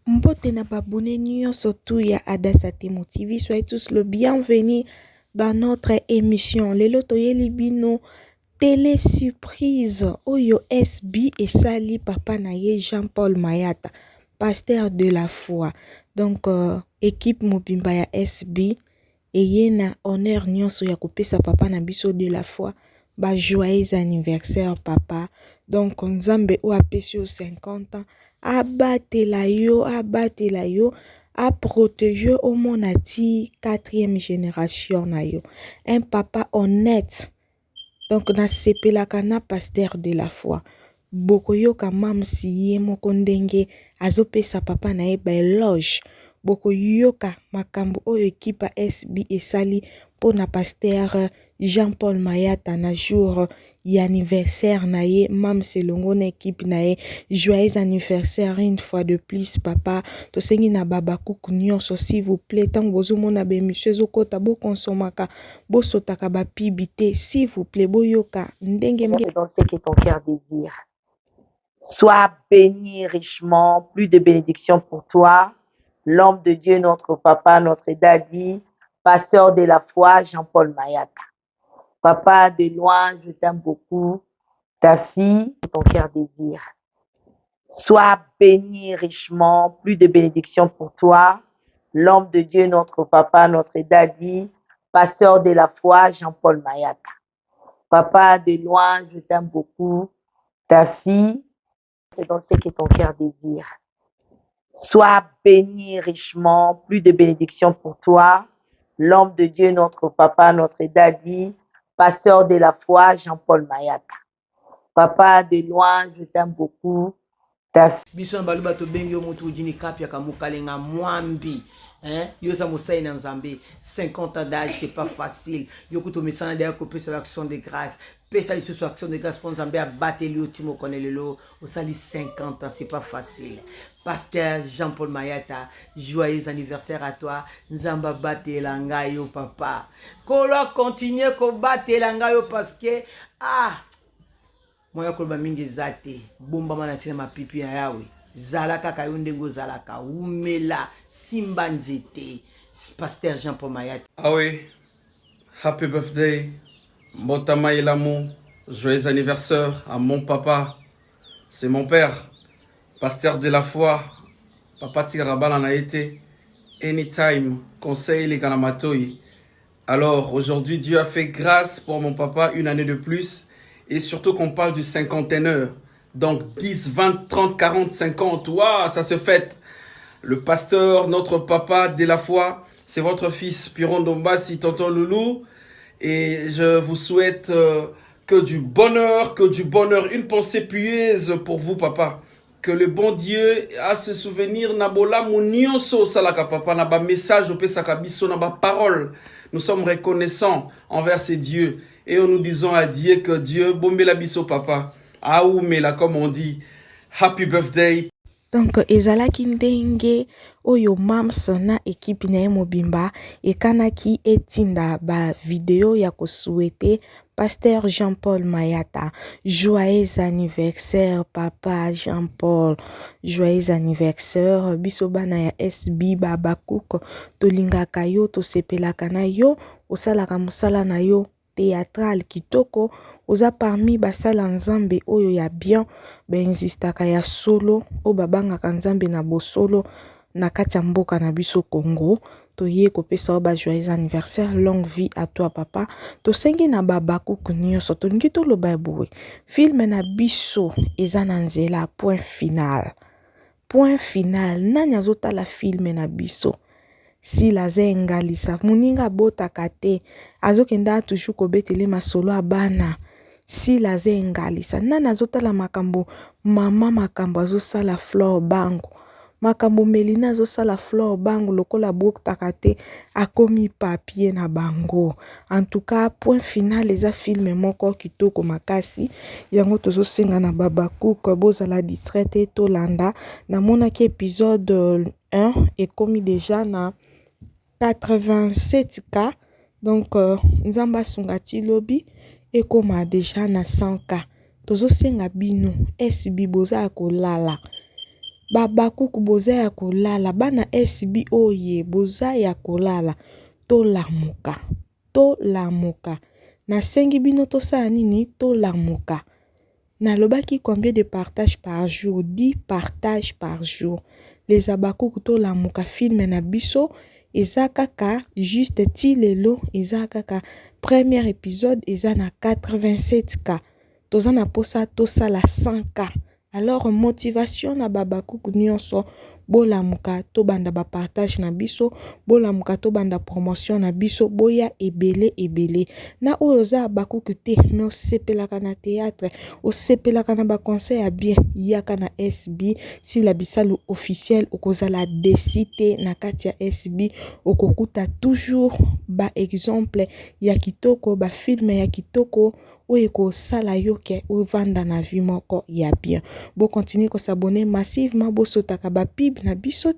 Mbote na babone nyonso tu ya Adasatemo TV, soyez tous le bienvenu dans notre émission. Lelo toyeli bino télé surprise oyo SB esali papa na ye Jean-Paul Mayata, pasteur de la foi. Donc équipe mobimba ya SB eye na honneur nyonso ya kopesa papa na biso de la foi. Ba joyeux anniversaire papa. Donc nzambe o apesi yo 50 ans. Abatela yo, a protéger au monati 4e génération na yo. Un papa honnête. Donc na sepelaka na pasteur de la foi. Bokoyoka mamsi ye moko ndenge azopesa papa na ye ba éloge. Bokoyoka makambo oyo ekipa SB esali pona pasteur Jean-Paul Mayata na jour y anniversaire na ye, mam selongo na équipe na ye. Joyeux anniversaire une fois de plus papa. Tosengi na baba kuku nyonso s'il vous plaît. Tango bozo mona be monsieur zokota bo konsomaka bo sotaka ba pibité s'il vous plaît boyoka ndenge dans ce que ton cœur désire. Sois béni richement, plus de bénédictions pour toi. L'homme de Dieu, notre papa, notre daddy, pasteur de la foi, Jean-Paul Mayata. Papa, de loin, je t'aime beaucoup. Ta fille, ton cœur désire. Sois béni richement, plus de bénédictions pour toi. L'homme de Dieu, notre papa, notre daddy, pasteur de la foi, Jean-Paul Mayata. Papa, de loin, je t'aime beaucoup. Ta fille, dans ce que ton cœur désire. Sois béni richement, plus de bénédictions pour toi. L'homme de Dieu, notre papa, notre daddy, pasteur de la foi, Jean-Paul Mayata. Papa, de loin, je t'aime beaucoup. Biso baluba to bengi omutu ujini kapya kamukalenga mwambi. Yosa Moussaï Nzambe, 50 ans d'âge, c'est pas facile. Yokuto Messana d'ailleurs coupé sur l'action de grâce. Pesa sur action de grâce pour Nzambe à battre le timo konelelo. Au sali 50 ans, c'est pas facile. Pasteur Jean-Paul Mayata, joyeux anniversaire à toi. Nzamba batte langayo papa. Kolo continue ko batte langayo parce que moya koloba mingi zate bomba mana sina mapipi ya yawe zalaka kayondengo zalaka umela simba nzete. Pasteur Jean-Paul Mayata. Ah oui, happy birthday Mbotama Elamu, joyeux anniversaire à mon papa, c'est mon père, pasteur de la foi, papa Tirabala na été anytime conseil les Kanamatoi. Alors aujourd'hui Dieu a fait grâce pour mon papa, une année de plus. Et surtout qu'on parle du cinquantenaire. Donc 10, 20, 30, 40, 50. Waouh, ça se fête. Le pasteur, notre papa de la foi, c'est votre fils Piron Dombassi, tonton Loulou. Et je vous souhaite que du bonheur. Une pensée pieuse pour vous, papa. Que le bon Dieu a ce souvenir nabola munioso salaka papa naba message au pesaka biso naba parole. Nous sommes reconnaissants envers ces dieux et nous disons à Dieu que Dieu bombela biso papa. Aoumela comme on dit. Happy birthday. Donc ezalaki ndenge oyo mams na équipe na ye mobimba ekanaki etinda ba video ya kosouhaiter pasteur Jean-Paul Mayata. Joyeux anniversaire papa Jean-Paul. Joyeux anniversaire biso bana ya SB baba cook tolingaka yo tosepelaka na yo osalaka mosala na yo théâtral kitoko. Oza parmi basala nzambe oyo ya bien benzistaka ya solo o babangaka nzambe na bosolo na kati ya mboka na biso Congo. Toye kopesa o ba joyeux anniversaire, longue vie à toi papa. Tosengi na baba kuku nyonso tolingi toloba boye film na biso eza na nzela. Point final nani azotala film na biso sila zengalisa muninga botaka te azokenda toujours kobetele masolo a bana sila zengalisa nani azotala makambo mama makambo azosala Flore Bango makambo Melina azosala Flore Bango lokola botaka te akomi papier na bango. En tout cas point final eza film moko kitoko makasi yango tozosenga na baba cook bozala distraite tolanda na monaki épisode 1 ekomi déjà na 87K. Donc nzamba sungati lobi ekoma déjà na 100K. Tozosenga bino SB boza kolala babakuku boza ya kolala bana SB oye boza ya kolala tolamuka tolamuka nasengi bino tosala nini tolamuka. Nalobaki combien de partages par jour? 10 partages par jour. Les abakuku tolamuka film na biso eza kaka juste ti lelo eza kaka premier épisode eza na 87k. Toza na posa tosala 100k. Alors motivation na babakuku nyonso bolamuka to banda ba partage na biso, bolamuka to banda promotion na biso, boya ebele ebele. Na oyo za bakuku te me osepelaka na théâtre, osepelaka na ba conseil ya bien, yaka na SB si la bisalu officiel okozala desite na kati ya SB okokuta toujours ba exemple ya kitoko, ba film ya kitoko oyo ekosala yo ke ovanda na vie moko ya bien. Bo continue ko s'abonner massivement bo sotaka ba pib na biso